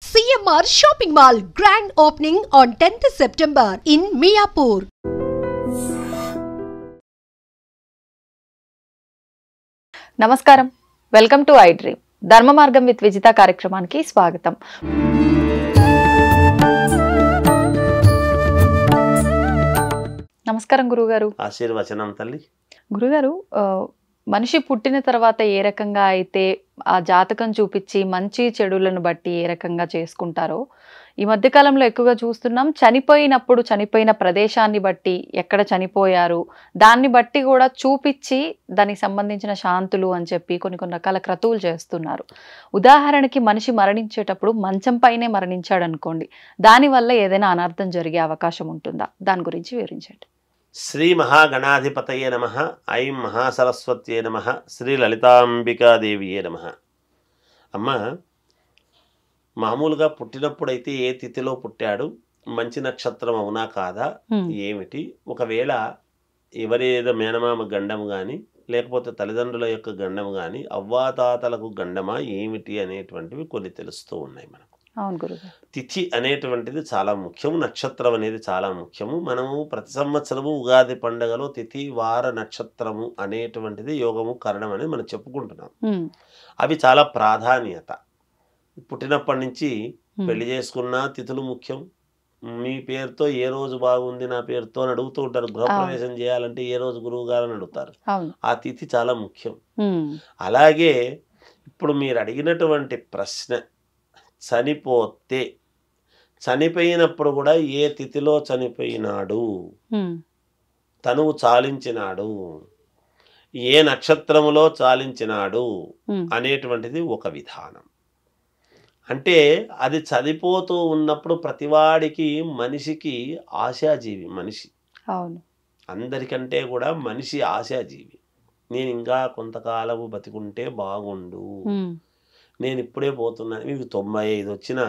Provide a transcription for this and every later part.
CMR Shopping Mall grand opening on 10th September in Miapur. నమస్కారం, welcome to I dream. ధర్మ మార్గం with Vijitha కార్యక్రమానికి స్వాగతం. నమస్కారం గురుగారు. ఆశీర్వచనం తల్లి. గురుగారు, మనిషి పుట్టిన తర్వాత ఏ రకంగా అయితే ఆ జాతకం చూపించి మంచి చెడులను బట్టి ఏ రకంగా చేసుకుంటారో, ఈ మధ్యకాలంలో ఎక్కువగా చూస్తున్నాం. చనిపోయినప్పుడు చనిపోయిన ప్రదేశాన్ని బట్టి, ఎక్కడ చనిపోయారు దాన్ని బట్టి కూడా చూపించి దానికి సంబంధించిన శాంతులు అని చెప్పి కొన్ని రకాల క్రతువులు చేస్తున్నారు. ఉదాహరణకి మనిషి మరణించేటప్పుడు మంచం పైనే మరణించాడు అనుకోండి, దానివల్ల ఏదైనా అనర్థం జరిగే అవకాశం ఉంటుందా? దాని గురించి వివరించండి. శ్రీ మహాగణాధిపతయే నమః. ఐం మహాసరస్వత్యే నమః. శ్రీ లలితాంబికాదేవియే నమః. అమ్మ, మామూలుగా పుట్టినప్పుడైతే ఏ తిథిలో పుట్టాడు, మంచి నక్షత్రం అవునా కాదా ఏమిటి, ఒకవేళ ఎవరేదో మేనమామ గండం కానీ లేకపోతే తల్లిదండ్రుల యొక్క గండం కానీ అవ్వాతాతలకు గండమా ఏమిటి అనేటువంటివి కొన్ని తెలుస్తూ ఉన్నాయి మనకు. అవును గురుగారు. తిథి అనేటువంటిది చాలా ముఖ్యము, నక్షత్రం అనేది చాలా ముఖ్యము. మనము ప్రతి సంవత్సరము ఉగాది పండుగలో తిథి వార నక్షత్రము అనేటువంటిది యోగము కరణం అనేది మనం చెప్పుకుంటున్నాం. అవి చాలా ప్రాధాన్యత. పుట్టినప్పటి నుంచి పెళ్లి చేసుకున్నా తిథులు ముఖ్యం. మీ పేరుతో ఏ రోజు బాగుంది నా పేరుతో అని అడుగుతూ ఉంటారు. గృహప్రవేశం చేయాలంటే ఏ రోజు గురువు గారు అని అడుగుతారు. ఆ తిథి చాలా ముఖ్యం. అలాగే ఇప్పుడు మీరు అడిగినటువంటి ప్రశ్న, చనిపోతే చనిపోయినప్పుడు కూడా ఏ తిథిలో చనిపోయినాడు, తనువు చాలించినాడు, ఏ నక్షత్రములో చాలించినాడు అనేటువంటిది ఒక విధానం. అంటే అది చనిపోతూ ఉన్నప్పుడు ప్రతివాడికి మనిషికి ఆశాజీవి మనిషి. అవును, అందరికంటే కూడా మనిషి ఆశాజీవి. నేను ఇంకా కొంతకాలము బతికుంటే బాగుండు, నేను ఇప్పుడే పోతున్నాను. మీకు 95 వచ్చిన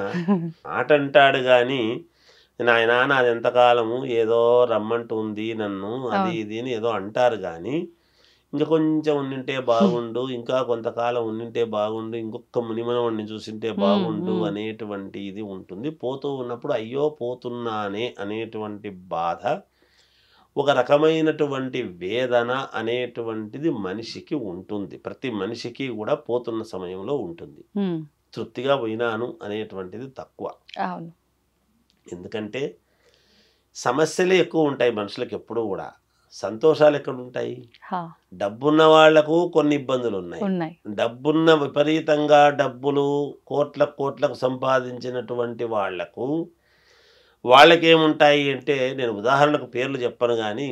మాట అంటాడు కానీ నాయన నాది ఎంతకాలము ఏదో రమ్మంటుంది నన్ను అది ఇది అని ఏదో అంటారు కానీ ఇంకా కొంచెం ఉండింటే బాగుండు, ఇంకా కొంతకాలం ఉండింటే బాగుండు, ఇంకొక మునిమనవాడిని చూసింటే బాగుండు అనేటువంటి ఇది ఉంటుంది. పోతూ ఉన్నప్పుడు అయ్యో పోతున్నానే అనేటువంటి బాధ, ఒక రకమైనటువంటి వేదన అనేటువంటిది మనిషికి ఉంటుంది. ప్రతి మనిషికి కూడా పోతున్న సమయంలో ఉంటుంది. తృప్తిగా పోయినాను అనేటువంటిది తక్కువ. ఎందుకంటే సమస్యలే ఎక్కువ ఉంటాయి మనుషులకు ఎప్పుడూ కూడా. సంతోషాలు ఎక్కడ ఉంటాయి? డబ్బున్న వాళ్లకు కొన్ని ఇబ్బందులు ఉన్నాయి. డబ్బున్న విపరీతంగా డబ్బులు కోట్లకు సంపాదించినటువంటి వాళ్లకు వాళ్ళకేముంటాయి అంటే, నేను ఉదాహరణకు పేర్లు చెప్పను కానీ,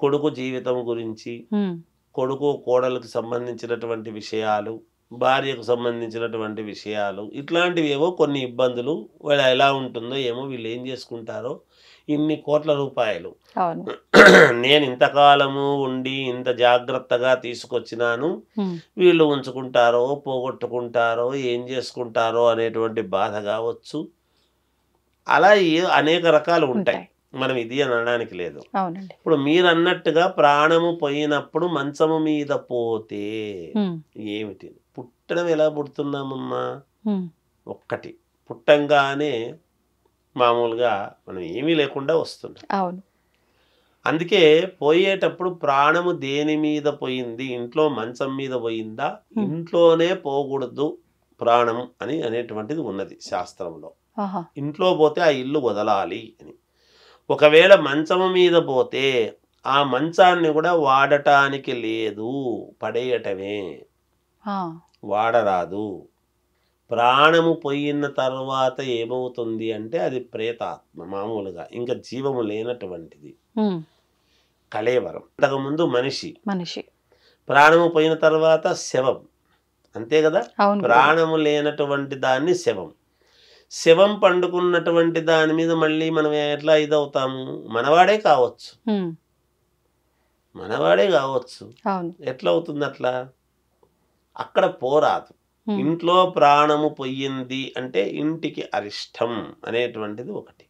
కొడుకు జీవితం గురించి, కొడుకు కోడలకు సంబంధించినటువంటి విషయాలు, భార్యకు సంబంధించినటువంటి విషయాలు, ఇట్లాంటివి ఏవో కొన్ని ఇబ్బందులు. వాళ్ళు ఎలా ఉంటుందో ఏమో, వీళ్ళు ఏం చేసుకుంటారో, ఇన్ని కోట్ల రూపాయలు నేను ఇంతకాలము ఉండి ఇంత జాగ్రత్తగా తీసుకొచ్చినాను, వీళ్ళు ఉంచుకుంటారో పోగొట్టుకుంటారో ఏం చేసుకుంటారో అనేటువంటి బాధ కావచ్చు. అలా అనేక రకాలు ఉంటాయి. మనం ఇది అని అనడానికి లేదు. ఇప్పుడు మీరు అన్నట్టుగా ప్రాణము పోయినప్పుడు మంచము మీద పోతే ఏమిటి? పుట్టడం ఎలా పుడుతున్నామమ్మా? ఒక్కటి, పుట్టంగానే మామూలుగా మనం ఏమీ లేకుండా వస్తున్నాం. అందుకే పోయేటప్పుడు ప్రాణము దేని మీద పోయింది? ఇంట్లో మంచం మీద పోయిందా? ఇంట్లోనే పోకూడదు ప్రాణం అని అనేటువంటిది ఉన్నది శాస్త్రంలో. ఇంట్లో పోతే ఆ ఇల్లు వదలాలి అని. ఒకవేళ మంచము మీద పోతే ఆ మంచాన్ని కూడా వాడటానికి లేదు, పడేయటమే, వాడరాదు. ప్రాణము పోయిన తర్వాత ఏమవుతుంది అంటే అది ప్రేతాత్మ, మామూలుగా ఇంకా జీవము లేనటువంటిది, కళేవరం. అంతకుముందు మనిషి, ప్రాణము పోయిన తర్వాత శవం, అంతే కదా. ప్రాణము లేనటువంటి దాన్ని శవం. శవం పండుకున్నటువంటి దాని మీద మళ్ళీ మనం ఎట్లా ఇదవుతాము? మనవాడే కావచ్చు. ఎట్లా అవుతుంది అట్లా? అక్కడ పోరాదు. ఇంట్లో ప్రాణము పొయ్యింది అంటే ఇంటికి అరిష్టం అనేటువంటిది ఒకటి.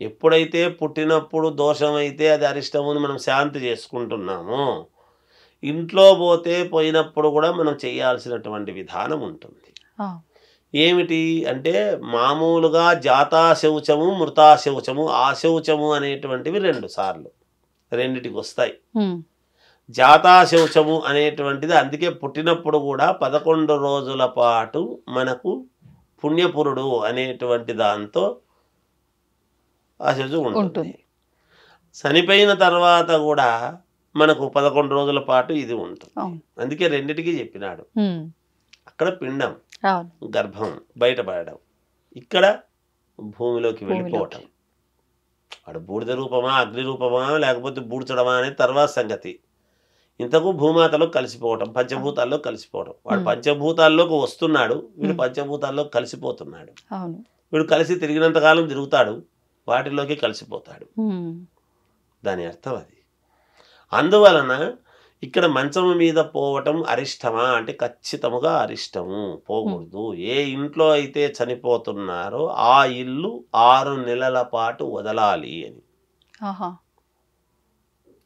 ఎప్పుడైతే పుట్టినప్పుడు దోషమైతే అది అరిష్టము అని మనం శాంతి చేసుకుంటున్నామో, ఇంట్లో పోతే పోయినప్పుడు కూడా మనం చేయాల్సినటువంటి విధానం ఉంటుంది. ఏమిటి అంటే మామూలుగా జాతాశౌచము మృతాశౌచము ఆశౌచము అనేటువంటివి 2 సార్లు రెండిటికి వస్తాయి. జాతాశౌచము అనేటువంటిది అందుకే పుట్టినప్పుడు కూడా 11 రోజుల పాటు మనకు పుణ్యపురుడు అనేటువంటి దాంతో ఆశౌచం ఉంటుంది. చనిపోయిన తర్వాత కూడా మనకు 11 రోజుల పాటు ఇది ఉంటుంది. అందుకే రెండిటికి చెప్పినాడు. అక్కడ పిండం గర్భం బయటపడడం, ఇక్కడ భూమిలోకి వెళ్ళిపోవటం. వాడు బూడిద రూపమా అగ్ని రూపమా లేకపోతే బూడ్చడమా అనేది తర్వాత సంగతి. ఇంతకు భూమాతలో కలిసిపోవటం, పంచభూతాల్లో కలిసిపోవడం. వాడు పంచభూతాల్లోకి వస్తున్నాడు, వీడు పంచభూతాల్లో కలిసిపోతున్నాడు. వీడు కలిసి తిరిగినంతకాలం తిరుగుతాడు, వాటిలోకి కలిసిపోతాడు. దాని అర్థం అది. అందువలన ఇక్కడ మంచం మీద పోవటం అరిష్టమా అంటే ఖచ్చితముగా అరిష్టము, పోకూడదు. ఏ ఇంట్లో అయితే చనిపోతున్నారో ఆ ఇల్లు 6 నెలల పాటు వదలాలి అని.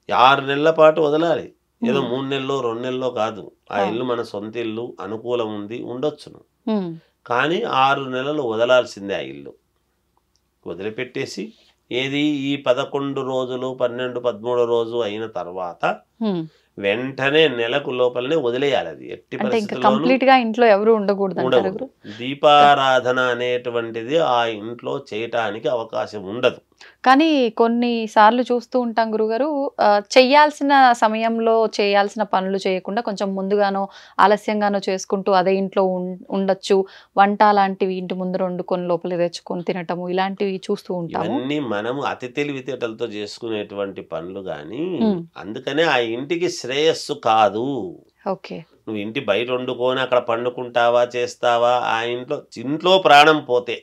6 నెలల పాటు వదలాలి. ఏదో 3 నెలలో 2 నెలలో కాదు. ఆ ఇల్లు మన సొంత ఇల్లు, అనుకూలం ఉంది, ఉండొచ్చును. కానీ 6 నెలలు వదలాల్సిందే. ఆ ఇల్లు వదిలిపెట్టేసి ఏది ఈ 11 రోజులు 12, 13 రోజు అయిన తర్వాత వెంటనే నెలకు లోపలనే వదిలేయాలి. అది ఎట్టి పరిస్థితుల్లోనూ దీపారాధన అనేటువంటిది ఆ ఇంట్లో చేయటానికి అవకాశం ఉండదు. కానీ కొన్నిసార్లు చూస్తూ ఉంటాం గురుగారు, చెయ్యాల్సిన సమయంలో చేయాల్సిన పనులు చేయకుండా కొంచెం ముందుగానో ఆలస్యంగానో చేసుకుంటూ అదే ఇంట్లో ఉండొచ్చు. వంట లాంటివి ఇంటి ముందర వండుకొని లోపల తెచ్చుకొని తినటము ఇలాంటివి చూస్తూ ఉంటాము. ఇవన్నీ మనము అతి తెలివితేటలతో చేసుకునేటువంటి పనులు కానీ అందుకనే ఆ ఇంటికి శ్రేయస్సు కాదు. నువ్వు ఇంటి బయట వండుకొని అక్కడ పండుకుంటావా చేస్తావా, ఆ ఇంట్లో ప్రాణం పోతే.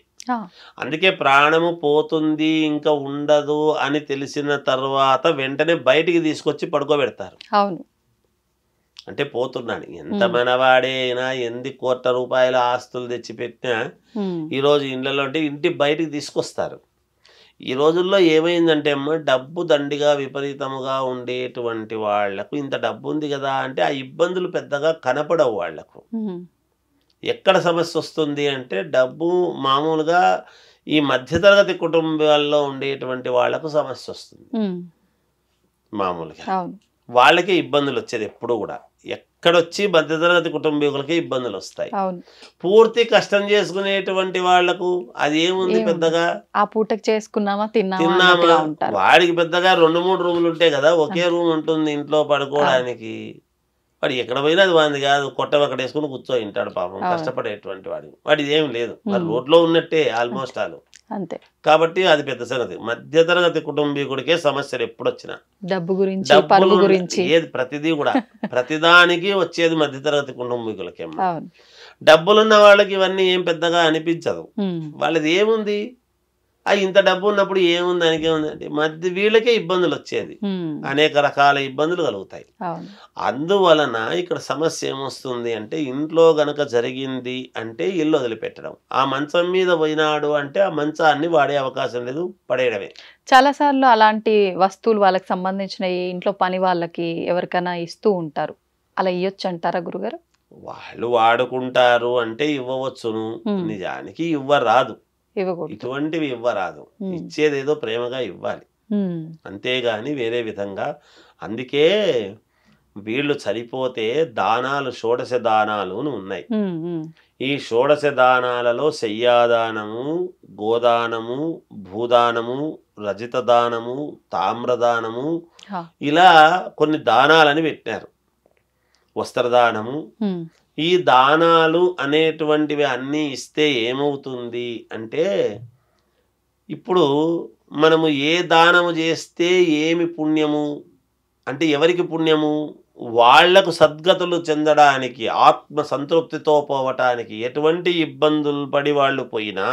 అందుకే ప్రాణము పోతుంది ఇంకా ఉండదు అని తెలిసిన తర్వాత వెంటనే బయటికి తీసుకొచ్చి పడుకోబెడతారు. అంటే పోతున్నాడు ఎంత మనవాడే అయినా 8 కోట్ల రూపాయల ఆస్తులు తెచ్చిపెట్టినా ఈరోజు ఇళ్లలో అంటే ఇంటి బయటికి తీసుకొస్తారు. ఈ రోజుల్లో ఏమైందంటే అమ్మ డబ్బు దండిగా విపరీతముగా ఉండేటువంటి వాళ్లకు ఇంత డబ్బు ఉంది కదా అంటే ఆ ఇబ్బందులు పెద్దగా కనపడవు వాళ్లకు. ఎక్కడ సమస్య వస్తుంది అంటే డబ్బు మామూలుగా ఈ మధ్యతరగతి కుటుంబాల్లో ఉండేటువంటి వాళ్లకు సమస్య వస్తుంది. మామూలుగా వాళ్ళకే ఇబ్బందులు వచ్చేది ఎప్పుడు కూడా. ఎక్కడొచ్చి మధ్యతరగతి కుటుంబీకులకి ఇబ్బందులు వస్తాయి. పూర్తి కష్టం చేసుకునేటువంటి వాళ్లకు అది ఏముంది పెద్దగా, ఆ పూటకి చేసుకున్నామా తిన్నామా, వాడికి పెద్దగా 2-3 రూములు ఉంటాయి కదా, ఒకే రూమ్ ఉంటుంది ఇంట్లో పడుకోవడానికి. వాడు ఎక్కడ పోయినా అది వాడిది కాదు, కొట్టం అక్కడ వేసుకుని కూర్చో ఇంటాడు పాపం కష్టపడేటువంటి వాడిది ఏం లేదు. మరి రోడ్లో ఉన్నట్టే ఆల్మోస్ట్ ఆల్. అంతే కాబట్టి అది పెద్ద సంగతి. మధ్యతరగతి కుటుంబీకుడికే సమస్యలు ఎప్పుడు వచ్చినా డబ్బు గురించి ఏది ప్రతిదీ కూడా ప్రతిదానికి వచ్చేది మధ్యతరగతి కుటుంబీకులకే. డబ్బులున్న వాళ్ళకి ఇవన్నీ ఏం పెద్దగా అనిపించదు. వాళ్ళది ఏముంది, ఇంత డబ్బు ఉన్నప్పుడు ఏముంది దానికి ఏముందంటే వీళ్ళకే ఇబ్బందులు వచ్చేది, అనేక రకాల ఇబ్బందులు కలుగుతాయి. అందువలన ఇక్కడ సమస్య ఏమొస్తుంది అంటే ఇంట్లో గనక జరిగింది అంటే ఇల్లు వదిలిపెట్టడం. ఆ మంచం మీద పోయినాడు అంటే ఆ మంచాన్ని వాడే అవకాశం లేదు, పడేయడమే. చాలా సార్లు అలాంటి వస్తువులు వాళ్ళకి సంబంధించిన ఇంట్లో పని వాళ్ళకి ఎవరికైనా ఇస్తూ ఉంటారు. అలా ఇవ్వచ్చు అంటారా గురుగారు? వాళ్ళు వాడుకుంటారు అంటే ఇవ్వవచ్చును, నిజానికి ఇవ్వరాదు. ఇటువంటివి ఇవ్వరాదు. ఇచ్చేదేదో ప్రేమగా ఇవ్వాలి, అంతేగాని వేరే విధంగా. అందుకే వీళ్ళు చనిపోతే దానాలు షోడశ దానాలు ఉన్నాయి. ఈ షోడశ దానాలలో శయ్యాదానము, గోదానము, భూదానము, రజిత దానము, తామ్రదానము, ఇలా కొన్ని దానాలని పెట్టారు. వస్త్రదానము. ఈ దానాలు అనేటువంటివి అన్నీ ఇస్తే ఏమవుతుంది అంటే ఇప్పుడు మనము ఏ దానము చేస్తే ఏమి పుణ్యము అంటే ఎవరికి పుణ్యము, వాళ్లకు సద్గతులు చెందడానికి, ఆత్మ సంతృప్తితో పోవటానికి. ఎటువంటి ఇబ్బందులు పడి వాళ్ళు పోయినా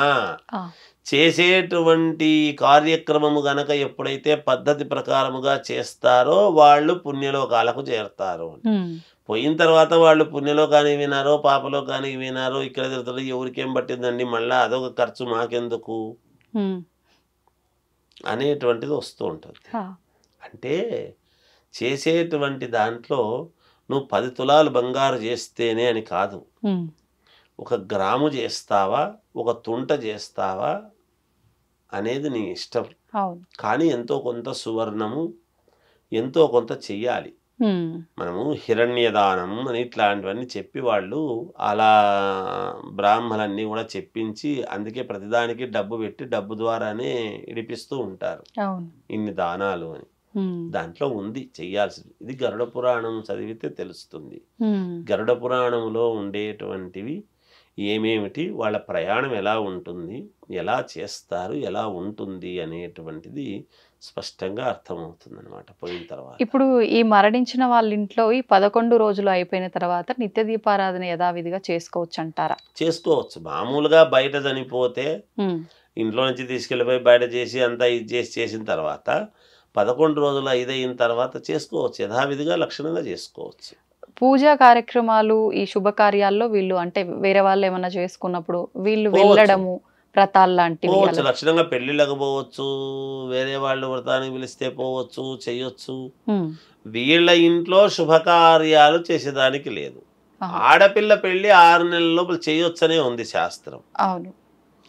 చేసేటువంటి కార్యక్రమము గనక ఎప్పుడైతే పద్ధతి ప్రకారముగా చేస్తారో వాళ్ళు పుణ్యలోకాలకు చేరతారు. పోయిన తర్వాత వాళ్ళు పుణ్యలోకానికి వినారో పాపలోకానికి వినారో ఇక్కడ తిరుగుతారో ఎవరికేం పట్టిందండి, మళ్ళీ అదొక ఖర్చు మాకెందుకు అనేటువంటిది వస్తూ ఉంటుంది. అంటే చేసేటువంటి దాంట్లో నువ్వు 10 తులాలు బంగారు చేస్తేనే అని కాదు, 1 గ్రాము చేస్తావా, 1 తుంట చేస్తావా అనేది నీ ఇష్టం. కానీ ఎంతో కొంత సువర్ణము, ఎంతో కొంత చెయ్యాలి. మనము హిరణ్యదానం అని ఇట్లాంటివన్నీ చెప్పి వాళ్ళు అలా బ్రాహ్మణులన్నీ కూడా చెప్పించి, అందుకే ప్రతిదానికి డబ్బు పెట్టి డబ్బు ద్వారానే ఇడిపిస్తూ ఉంటారు ఇన్ని దానాలు అని. దాంట్లో ఉంది చెయ్యాల్సింది. ఇది గరుడ పురాణం చదివితే తెలుస్తుంది. గరుడ పురాణంలో ఉండేటువంటివి ఏమేమిటి, వాళ్ళ ప్రయాణం ఎలా ఉంటుంది, ఎలా చేస్తారు, ఎలా ఉంటుంది అనేటువంటిది స్పష్టంగా అర్థమవుతుంది అనమాట పోయిన తర్వాత. ఇప్పుడు ఈ మరణించిన వాళ్ళ ఇంట్లో ఈ 11 రోజులు అయిపోయిన తర్వాత నిత్య దీపారాధన యథావిధిగా చేసుకోవచ్చు అంటారా? చేసుకోవచ్చు. మామూలుగా బయట చనిపోతే ఇంట్లో నుంచి తీసుకెళ్ళిపోయి బయట చేసి అంతా ఇది చేసిన తర్వాత 11 రోజులు అయిన తర్వాత చేసుకోవచ్చు. యథావిధిగా లక్షణంగా చేసుకోవచ్చు. పూజా కార్యక్రమాలు ఈ శుభకార్యాల్లో వీళ్ళు అంటే వేరే వాళ్ళు ఏమన్నా చేసుకున్నప్పుడు వీళ్ళు వెళ్ళడము వ్రతాలు లాంటివి లక్షణంగా పెళ్లిళ్ళకు పోవచ్చు, వేరే వాళ్ళు వ్రతానికి పిలిస్తే పోవచ్చు, చెయ్యొచ్చు. వీళ్ళ ఇంట్లో శుభకార్యాలు చేసేదానికి లేదు. ఆడపిల్ల పెళ్లి 6 నెలల లోపల చేయొచ్చనే ఉంది శాస్త్రం. అవును,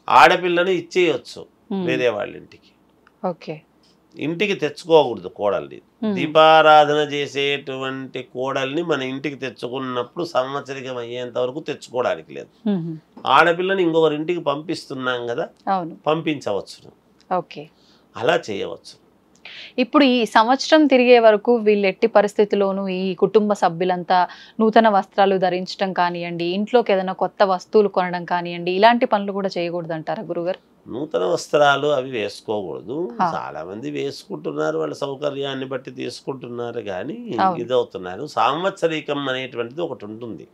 ఆడపిల్లని ఇచ్చేయొచ్చు వేరే వాళ్ళ ఇంటికి. ఓకే, ఇంటికి తెచ్చుకోకూడదు కోడల్ని. దీపారాధన చేసేటువంటి కోడల్ని మన ఇంటికి తెచ్చుకున్నప్పుడు సంవత్సరికం అయ్యేంత వరకు తెచ్చుకోవడానికి లేదు. ఆడపిల్లని ఇంకొకరి ఇంటికి పంపిస్తున్నాం కదా, పంపించవచ్చు, అలా చేయవచ్చు. ఇప్పుడు ఈ సంవత్సరం తిరిగే వరకు వీళ్ళు ఎట్టి పరిస్థితిలోనూ ఈ కుటుంబ సభ్యులంతా నూతన వస్త్రాలు ధరించడం కానివ్వండి, ఇంట్లోకి ఏదైనా కొత్త వస్తువులు కొనడం కానివ్వండి, ఇలాంటి పనులు కూడా చేయకూడదు అంటారా గురుగారు? నూతన వస్త్రాలు అవి వేసుకోకూడదు. చాలా మంది వేసుకుంటున్నారు, వాళ్ళ సౌకర్యాన్ని బట్టి తీసుకుంటున్నారు, కానీ ఇదవుతున్నారు. సాంవత్సరికం అనేటువంటిది ఒకటి ఉంటుంది.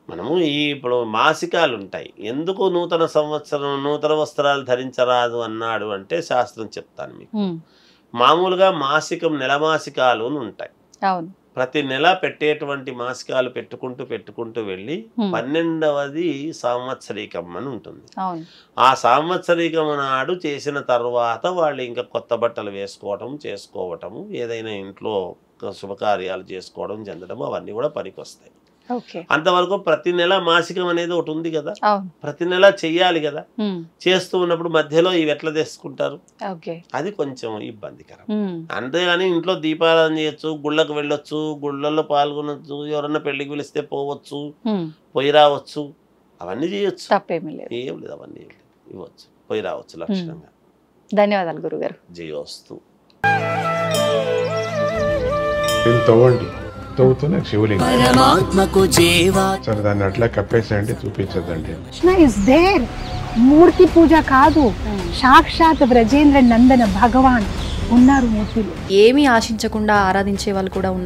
మనము ఇప్పుడు మాసికాలు ఉంటాయి. ఎందుకు నూతన సంవత్సరం నూతన వస్త్రాలు ధరించరాదు అన్నాడు అంటే శాస్త్రం చెప్తాను మీకు. మామూలుగా మాసికం నెల మాసికాలు ఉంటాయి. ప్రతి నెల పెట్టేటువంటి మాసికాలు పెట్టుకుంటూ వెళ్ళి 12వది సంవత్సరికం అని ఉంటుంది. ఆ సంవత్సరికం నాడు చేసిన తర్వాత వాళ్ళు ఇంకా కొత్త బట్టలు చేసుకోవటము, ఏదైనా ఇంట్లో శుభకార్యాలు చేసుకోవడం, చెందడం, అవన్నీ కూడా పనికొస్తాయి. అంతవరకు ప్రతి నెల మాసికం అనేది ఒకటి ఉంది కదా, ప్రతి నెల చెయ్యాలి కదా. చేస్తూ ఉన్నప్పుడు మధ్యలో ఇవి ఎట్లా తీసుకుంటారు, అది కొంచెం ఇబ్బందికరం. అంతేగాని ఇంట్లో దీపారాధన చేయొచ్చు, గుళ్ళకు వెళ్ళొచ్చు, గుళ్ళల్లో పాల్గొనొచ్చు, ఎవరన్నా పెళ్లికి పిలిస్తే పోవచ్చు, పోయి రావచ్చు, అవన్నీ చేయొచ్చు, ఏం లేదు, అవన్నీ ఇవ్వచ్చు, పోయి రావచ్చు లక్షణంగా. ధన్యవాదాలు గురుగారు. జయోస్తు. తవ్వుతున్న శివలింగం సరే, దాన్ని అట్లా కప్పేసేయండి, చూపించదండి. మూర్తి పూజ కాదు, సాక్షాత్ బ్రజేంద్ర నందన భగవాన్ ఉన్నారు మూర్తిలో. ఏమీ ఆశించకుండా ఆరాధించే వాళ్ళు కూడా